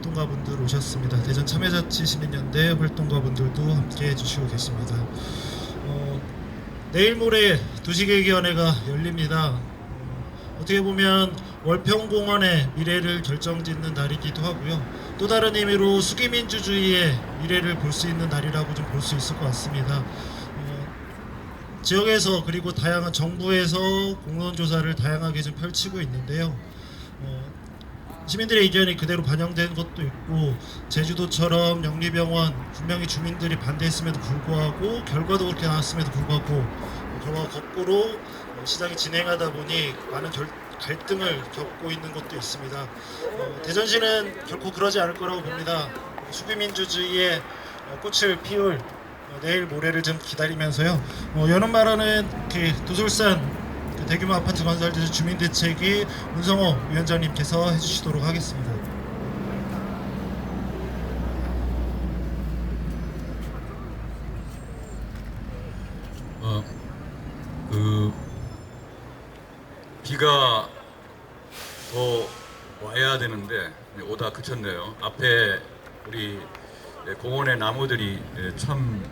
활동가분들 오셨습니다. 대전 참여자치시민연대 활동가분들도 함께 해주시고 계십니다. 내일 모레 도시계획위원회가 열립니다. 어떻게 보면 월평공원의 미래를 결정짓는 날이기도 하고요. 또 다른 의미로 수기민주주의의 미래를 볼 수 있는 날이라고 좀 볼 수 있을 것 같습니다. 지역에서 그리고 다양한 정부에서 공론조사를 다양하게 좀 펼치고 있는데요. 시민들의 의견이 그대로 반영된 것도 있고, 제주도처럼 영리병원 분명히 주민들이 반대했음에도 불구하고 결과도 그렇게 나왔음에도 불구하고 결과가 거꾸로 시장이 진행하다 보니 많은 갈등을 겪고 있는 것도 있습니다. 대전시는 결코 그러지 않을 거라고 봅니다. 수비민주주의의 꽃을 피울 내일 모레를 좀 기다리면서요. 여는 발언은 도솔산 대규모 아파트 건설 대전 주민대책위 문성호 위원장님께서 해주시도록 하겠습니다. 비가 더 와야 되는데 오다 그쳤네요. 앞에 우리 공원의 나무들이 참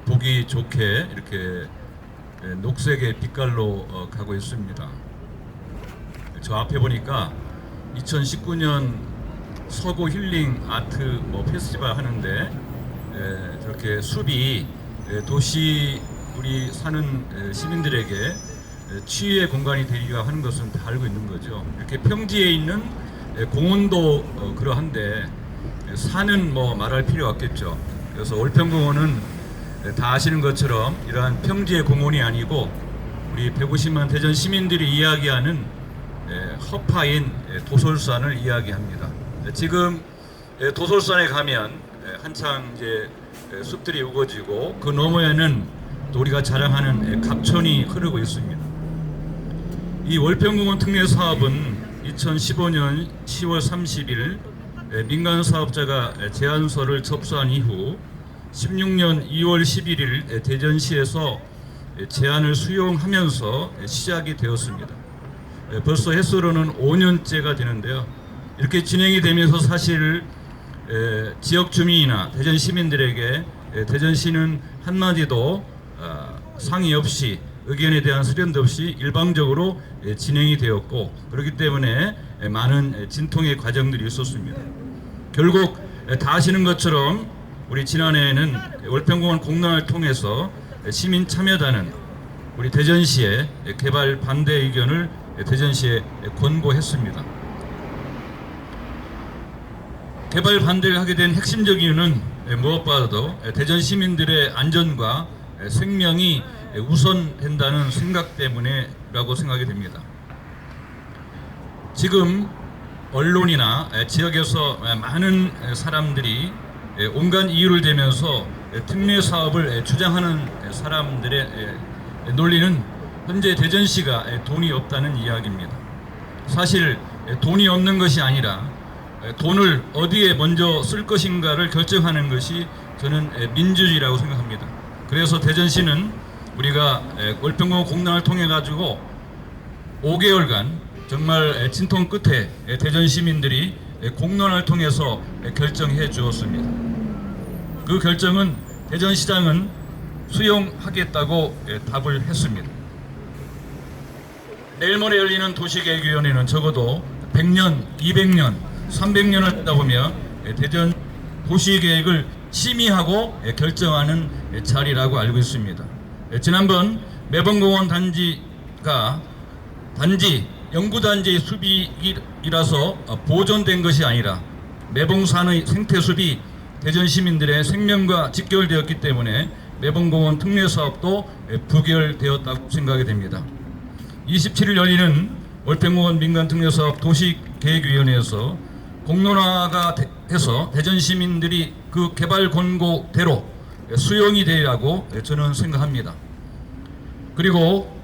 보기 좋게 이렇게 녹색의 빛깔로 가고 있습니다. 저 앞에 보니까 2019년 서구 힐링 아트 페스티벌 하는데 저렇게 숲이 도시 우리 사는 시민들에게 치유의 공간이 되기가 하는 것은 다 알고 있는 거죠. 이렇게 평지에 있는 공원도 그러한데 산은 말할 필요 없겠죠. 그래서 월평공원은 다 아시는 것처럼 이러한 평지의 공원이 아니고 우리 150만 대전 시민들이 이야기하는 허파인 도솔산을 이야기합니다. 지금 도솔산에 가면 한창 이제 숲들이 우거지고 그 너머에는 또 우리가 자랑하는 갑천이 흐르고 있습니다. 이 월평공원 특례 사업은 2015년 10월 30일 민간 사업자가 제안서를 접수한 이후 16년 2월 11일 대전시에서 제안을 수용하면서 시작이 되었습니다. 벌써 횟수로는 5년째가 되는데요. 이렇게 진행이 되면서 사실 지역 주민이나 대전 시민들에게 대전시는 한마디도 상의 없이 의견에 대한 수렴도 없이 일방적으로 진행이 되었고, 그렇기 때문에 많은 진통의 과정들이 있었습니다. 결국 다 아시는 것처럼 우리 지난해에는 월평공원 공론을 통해서 시민 참여단은 우리 대전시의 개발 반대 의견을 대전시에 권고했습니다. 개발 반대를 하게 된 핵심적 이유는 무엇보다도 대전 시민들의 안전과 생명이 우선된다는 생각 때문에라고 생각이 됩니다. 지금 언론이나 지역에서 많은 사람들이 온갖 이유를 대면서 특례 사업을 주장하는 사람들의 논리는 현재 대전시가 돈이 없다는 이야기입니다. 사실 돈이 없는 것이 아니라 돈을 어디에 먼저 쓸 것인가를 결정하는 것이 저는 민주주의라고 생각합니다. 그래서 대전시는 우리가 월평공원 공론을 통해 가지고 5개월간 정말 진통 끝에 대전 시민들이 공론을 통해서 결정해 주었습니다. 그 결정은 대전시장은 수용하겠다고 답을 했습니다. 내일 모레 열리는 도시계획위원회는 적어도 100년, 200년, 300년을 하다 보며 대전 도시계획을 심의하고 결정하는 자리라고 알고 있습니다. 지난번 매봉공원 단지가 단지 영구단지의 숲이라서 보존된 것이 아니라 매봉산의 생태숲이 대전 시민들의 생명과 직결되었기 때문에 매봉공원 특례사업도 부결되었다고 생각이 됩니다. 27일 열리는 월평공원 민간특례사업 도시계획위원회에서 공론화가 해서 대전 시민들이 그 개발 권고대로 수용이 되리라고 저는 생각합니다. 그리고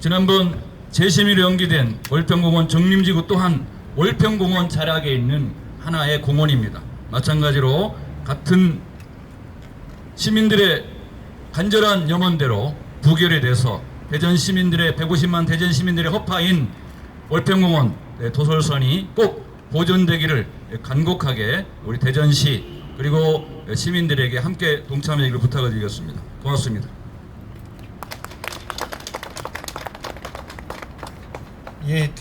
지난번 재심의로 연기된 월평공원 정림지구 또한 월평공원 자락에 있는 하나의 공원입니다. 마찬가지로 같은 시민들의 간절한 염원대로 부결이 돼서 대전 시민들의 150만 대전 시민들의 허파인 월평공원 도솔선이 꼭 보존되기를 간곡하게 우리 대전시 그리고 시민들에게 함께 동참하기를 부탁을 드리겠습니다. 고맙습니다. 예,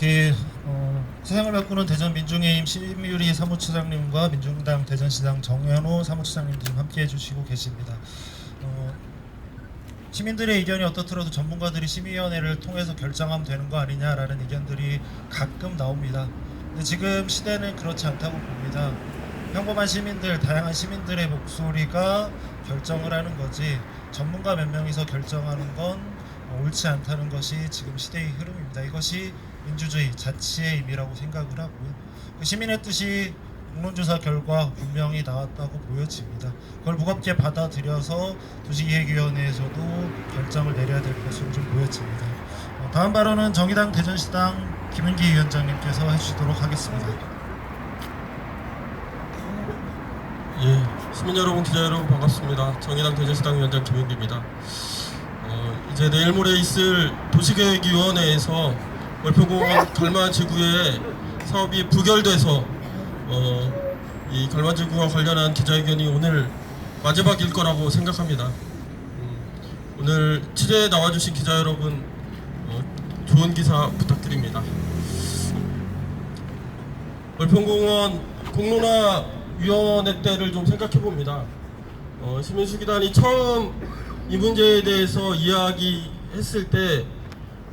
세상을 바꾸는 대전 민중의힘 심유리 사무처장님과 민중당 대전시장 정현호 사무처장님 지금 함께 해주시고 계십니다. 시민들의 의견이 어떻더라도 전문가들이 심의위원회를 통해서 결정하면 되는 거 아니냐라는 의견들이 가끔 나옵니다. 근데 지금 시대는 그렇지 않다고 봅니다. 평범한 시민들, 다양한 시민들의 목소리가 결정을 하는 거지 전문가 몇 명이서 결정하는 건 옳지 않다는 것이 지금 시대의 흐름입니다. 이것이 민주주의 자치의 의미라고 생각을 하고요. 그 시민의 뜻이 공론조사 결과 분명히 나왔다고 보여집니다. 그걸 무겁게 받아들여서 도시기획위원회에서도 결정을 내려야 될 것으로 좀 보여집니다. 다음 발언은 정의당 대전시당 김은기 위원장님께서 해주시도록 하겠습니다. 예, 시민 여러분, 기자 여러분 반갑습니다. 정의당 대전시당 위원장 김윤기입니다. 이제 내일 모레 있을 도시계획위원회에서 월표공원 갈마지구의 사업이 부결돼서 이 갈마지구와 관련한 기자회견이 오늘 마지막일 거라고 생각합니다. 오늘 취재에 나와주신 기자 여러분 좋은 기사 부탁드립니다. 월평공원 공론화위원회 때를 좀 생각해 봅니다. 시민수기단이 처음 이 문제에 대해서 이야기했을 때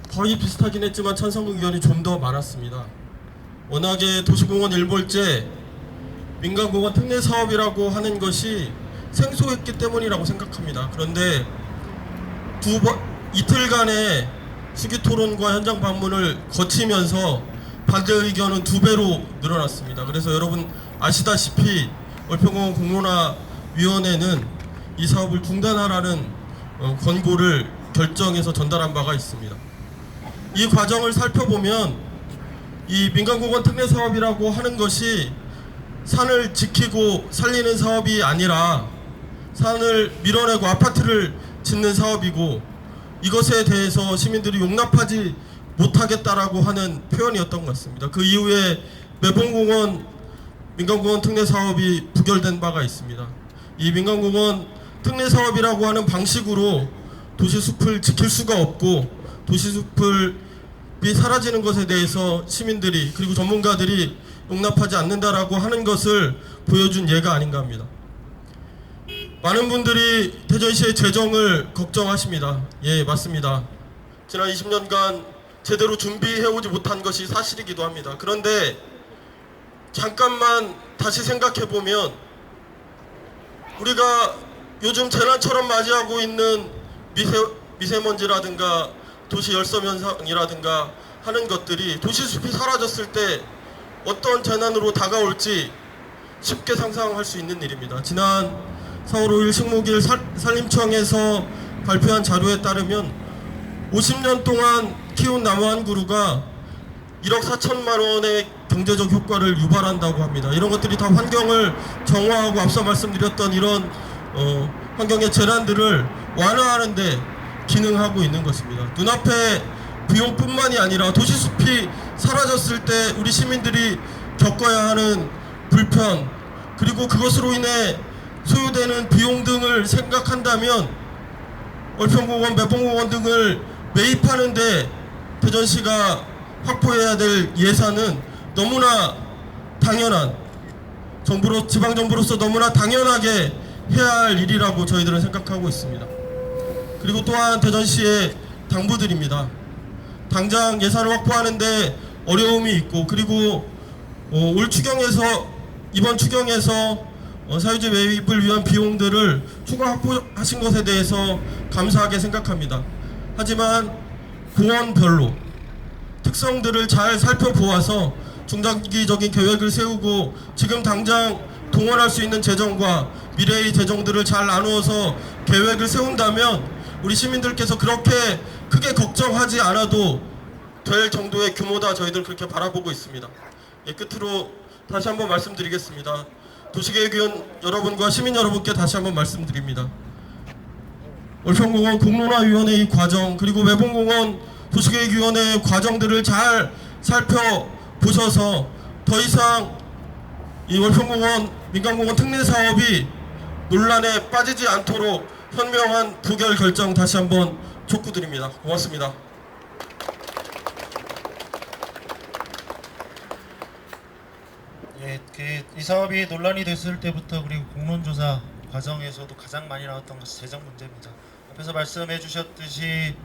거의 비슷하긴 했지만 찬성국 의견이 좀 더 많았습니다. 워낙에 도시공원 일몰제, 민간공원 특례 사업이라고 하는 것이 생소했기 때문이라고 생각합니다. 그런데 이틀간의 수기 토론과 현장 방문을 거치면서 반대 의견은 2배로 늘어났습니다. 그래서 여러분 아시다시피 월평공원 공론화위원회는 이 사업을 중단하라는 권고를 결정해서 전달한 바가 있습니다. 이 과정을 살펴보면 이 민간공원 특례 사업이라고 하는 것이 산을 지키고 살리는 사업이 아니라 산을 밀어내고 아파트를 짓는 사업이고, 이것에 대해서 시민들이 용납하지 못하겠다라고 하는 표현이었던 것 같습니다. 그 이후에 매봉공원 민간공원 특례 사업이 부결된 바가 있습니다. 이 민간공원 특례 사업이라고 하는 방식으로 도시숲을 지킬 수가 없고 도시숲을 사라지는 것에 대해서 시민들이 그리고 전문가들이 용납하지 않는다라고 하는 것을 보여준 예가 아닌가 합니다. 많은 분들이 대전시의 재정을 걱정하십니다. 예, 맞습니다. 지난 20년간 제대로 준비해오지 못한 것이 사실이기도 합니다. 그런데 잠깐만 다시 생각해보면 우리가 요즘 재난처럼 맞이하고 있는 미세먼지라든가 도시 열섬 현상이라든가 하는 것들이 도시숲이 사라졌을 때 어떤 재난으로 다가올지 쉽게 상상할 수 있는 일입니다. 지난 4월 5일 식목일 산림청에서 발표한 자료에 따르면 50년 동안 키운 나무 한 그루가 1억 4천만 원의 경제적 효과를 유발한다고 합니다. 이런 것들이 다 환경을 정화하고 앞서 말씀드렸던 이런 환경의 재난들을 완화하는 데 기능하고 있는 것입니다. 눈앞에 비용뿐만이 아니라 도시숲이 사라졌을 때 우리 시민들이 겪어야 하는 불편, 그리고 그것으로 인해 소요되는 비용 등을 생각한다면 월평공원, 매봉공원 등을 매입하는데 대전시가 확보해야 될 예산은 너무나 당연한, 지방정부로서 너무나 당연하게 해야 할 일이라고 저희들은 생각하고 있습니다. 그리고 또한 대전시의 당부드립니다. 당장 예산을 확보하는데 어려움이 있고, 그리고 이번 추경에서 사유지 매입을 위한 비용들을 추가 확보하신 것에 대해서 감사하게 생각합니다. 하지만 공원별로 특성들을 잘 살펴보아서 중장기적인 계획을 세우고 지금 당장 동원할 수 있는 재정과 미래의 재정들을 잘 나누어서 계획을 세운다면 우리 시민들께서 그렇게 크게 걱정하지 않아도 될 정도의 규모다 저희들 그렇게 바라보고 있습니다. 예, 끝으로 다시 한번 말씀드리겠습니다. 도시계획위원 여러분과 시민 여러분께 다시 한번 말씀드립니다. 월평공원 공론화위원회의 과정, 그리고 매봉공원 도시계획위원회의 과정들을 잘 살펴보셔서 더 이상 이 월평공원 민간공원 특례 사업이 논란에 빠지지 않도록 현명한 부결 결정 다시 한번 촉구드립니다. 고맙습니다. 예, 이 사업이 논란이 됐을 때부터 그리고 공론조사 과정에서도 가장 많이 나왔던 것이 재정 문제입니다. 앞에서 말씀해 주셨듯이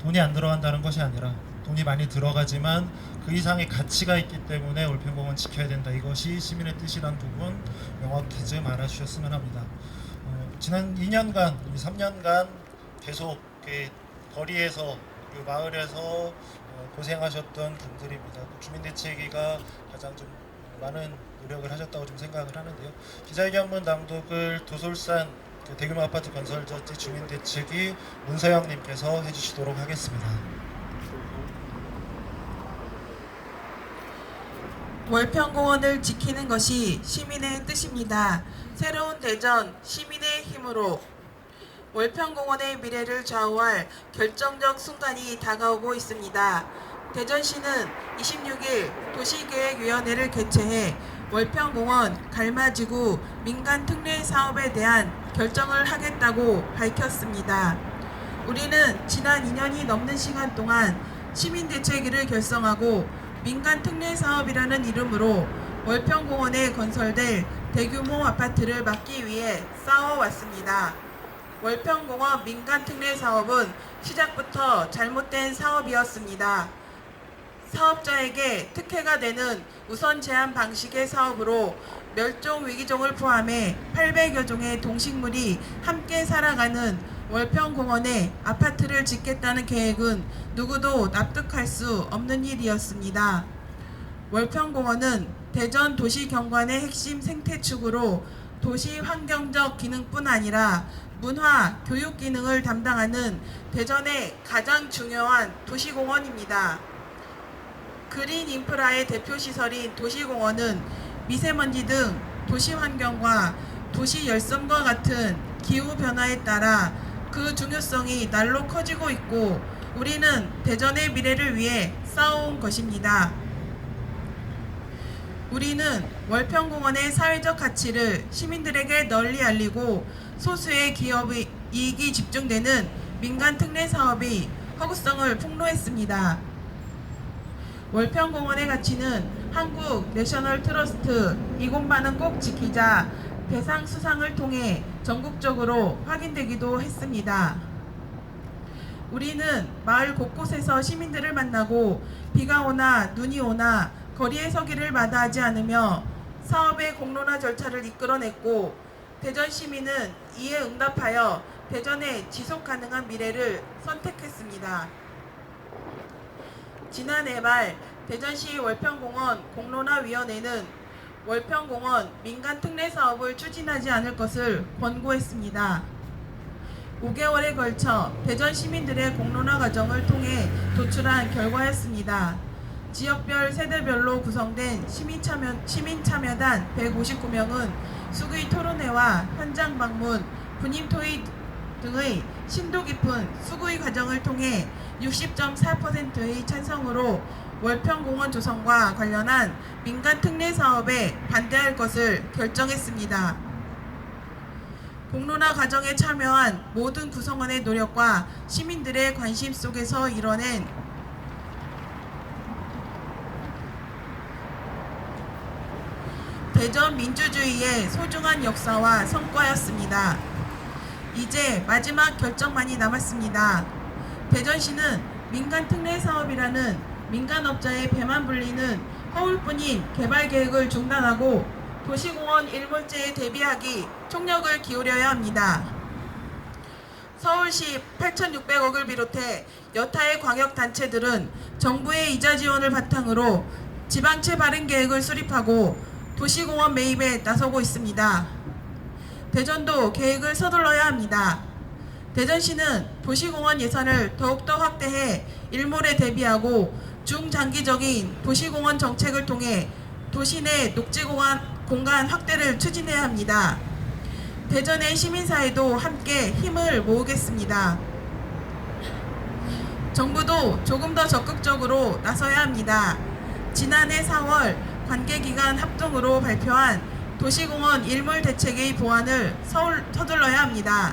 돈이 안 들어간다는 것이 아니라 돈이 많이 들어가지만 그 이상의 가치가 있기 때문에 올평공원 지켜야 된다. 이것이 시민의 뜻이란 부분 명확히 좀 알아주셨으면 합니다. 지난 2년간, 3년간 계속 거리에서 그 마을에서 고생하셨던 분들입니다. 주민대책위가 가장 좀 많은 노력을 하셨다고 좀 생각을 하는데요. 기자회견문 낭독을 도솔산 대규모 아파트 건설자재 주민대책위 문서영님께서 해주시도록 하겠습니다. 월평공원을 지키는 것이 시민의 뜻입니다. 새로운 대전 시민의 힘으로 월평공원의 미래를 좌우할 결정적 순간이 다가오고 있습니다. 대전시는 26일 도시계획위원회를 개최해 월평공원 갈마지구 민간특례 사업에 대한 결정을 하겠다고 밝혔습니다. 우리는 지난 2년이 넘는 시간 동안 시민대책위를 결성하고 민간특례 사업이라는 이름으로 월평공원에 건설될 대규모 아파트를 막기 위해 싸워왔습니다. 월평공원 민간특례 사업은 시작부터 잘못된 사업이었습니다. 사업자에게 특혜가 되는 우선 제한 방식의 사업으로 멸종 위기종을 포함해 800여 종의 동식물이 함께 살아가는 월평공원에 아파트를 짓겠다는 계획은 누구도 납득할 수 없는 일이었습니다. 월평공원은 대전 도시경관의 핵심 생태축으로 도시 환경적 기능뿐 아니라 문화, 교육 기능을 담당하는 대전의 가장 중요한 도시공원입니다. 그린 인프라의 대표 시설인 도시공원은 미세먼지 등 도시 환경과 도시 열섬과 같은 기후 변화에 따라 그 중요성이 날로 커지고 있고 우리는 대전의 미래를 위해 싸워온 것입니다. 우리는 월평공원의 사회적 가치를 시민들에게 널리 알리고 소수의 기업의 이익이 집중되는 민간 특례 사업이 허구성을 폭로했습니다. 월평공원의 가치는 한국 내셔널 트러스트 이공반은 꼭 지키자 대상 수상을 통해 전국적으로 확인되기도 했습니다. 우리는 마을 곳곳에서 시민들을 만나고 비가 오나 눈이 오나 거리에 서기를 마다하지 않으며 사업의 공론화 절차를 이끌어냈고 대전 시민은 이에 응답하여 대전의 지속가능한 미래를 선택했습니다. 지난해 말 대전시 월평공원 공론화위원회는 월평공원 민간특례 사업을 추진하지 않을 것을 권고했습니다. 5개월에 걸쳐 대전 시민들의 공론화 과정을 통해 도출한 결과였습니다. 지역별 세대별로 구성된 시민참여단 159명은 수의 토론회와 현장 방문, 분임 토의 등의 심도 깊은 수의 과정을 통해 60.4%의 찬성으로 월평공원 조성과 관련한 민간특례 사업에 반대할 것을 결정했습니다. 공론화 과정에 참여한 모든 구성원의 노력과 시민들의 관심 속에서 이뤄낸 대전 민주주의의 소중한 역사와 성과였습니다. 이제 마지막 결정만이 남았습니다. 대전시는 민간특례 사업이라는 민간업자의 배만 불리는 허울뿐인 개발계획을 중단하고 도시공원 일몰제에 대비하기 총력을 기울여야 합니다. 서울시 8,600억을 비롯해 여타의 광역단체들은 정부의 이자 지원을 바탕으로 지방채 발행 계획을 수립하고 도시공원 매입에 나서고 있습니다. 대전도 계획을 서둘러야 합니다. 대전시는 도시공원 예산을 더욱더 확대해 일몰에 대비하고 중장기적인 도시공원 정책을 통해 도시 내 녹지공간 확대를 추진해야 합니다. 대전의 시민사회도 함께 힘을 모으겠습니다. 정부도 조금 더 적극적으로 나서야 합니다. 지난해 4월 관계기관 합동으로 발표한 도시공원 일몰 대책의 보완을 서둘러야 합니다.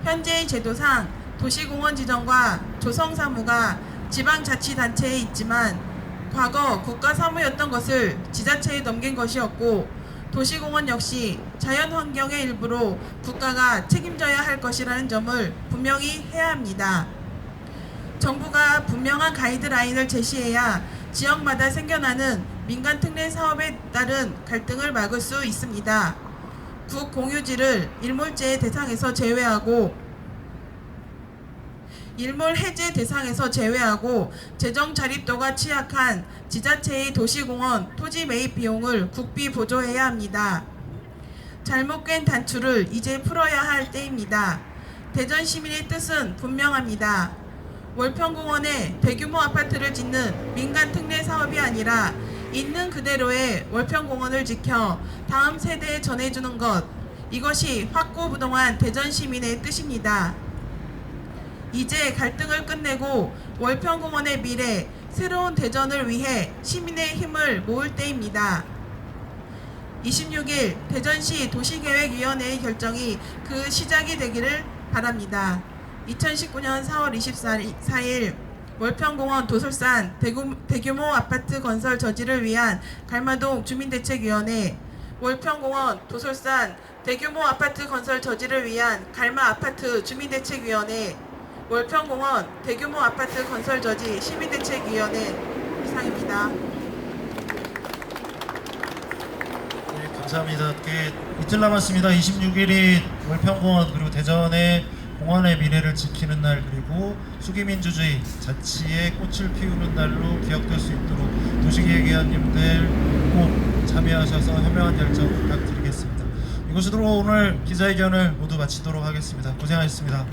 현재의 제도상 도시공원 지정과 조성사무가 지방자치단체에 있지만 과거 국가사무였던 것을 지자체에 넘긴 것이었고 도시공원 역시 자연환경의 일부로 국가가 책임져야 할 것이라는 점을 분명히 해야 합니다. 정부가 분명한 가이드라인을 제시해야 지역마다 생겨나는 민간 특례 사업에 따른 갈등을 막을 수 있습니다. 국공유지를 일몰제 대상에서 제외하고 일몰 해제 대상에서 제외하고 재정 자립도가 취약한 지자체의 도시공원 토지 매입 비용을 국비 보조해야 합니다. 잘못 깬 단추를 이제 풀어야 할 때입니다. 대전 시민의 뜻은 분명합니다. 월평공원에 대규모 아파트를 짓는 민간 특례 사업이 아니라 있는 그대로의 월평공원을 지켜 다음 세대에 전해주는 것, 이것이 확고부동한 대전 시민의 뜻입니다. 이제 갈등을 끝내고 월평공원의 미래, 새로운 대전을 위해 시민의 힘을 모을 때입니다. 26일 대전시 도시계획위원회의 결정이 그 시작이 되기를 바랍니다. 2019년 4월 24일 월평공원 도솔산 대규모 아파트 건설 저지를 위한 갈마동 주민대책위원회, 월평공원 도솔산 대규모 아파트 건설 저지를 위한 갈마 아파트 주민대책위원회, 월평공원 대규모 아파트 건설 저지 시민대책위원회 이상입니다. 네, 감사합니다. 이틀 남았습니다. 26일이 월평공원 그리고 대전의 공원의 미래를 지키는 날, 그리고 수기민주주의 자치의 꽃을 피우는 날로 기억될 수 있도록 도시계획위원님들 꼭 참여하셔서 현명한 결정 부탁드리겠습니다. 이것으로 오늘 기자회견을 모두 마치도록 하겠습니다. 고생하셨습니다.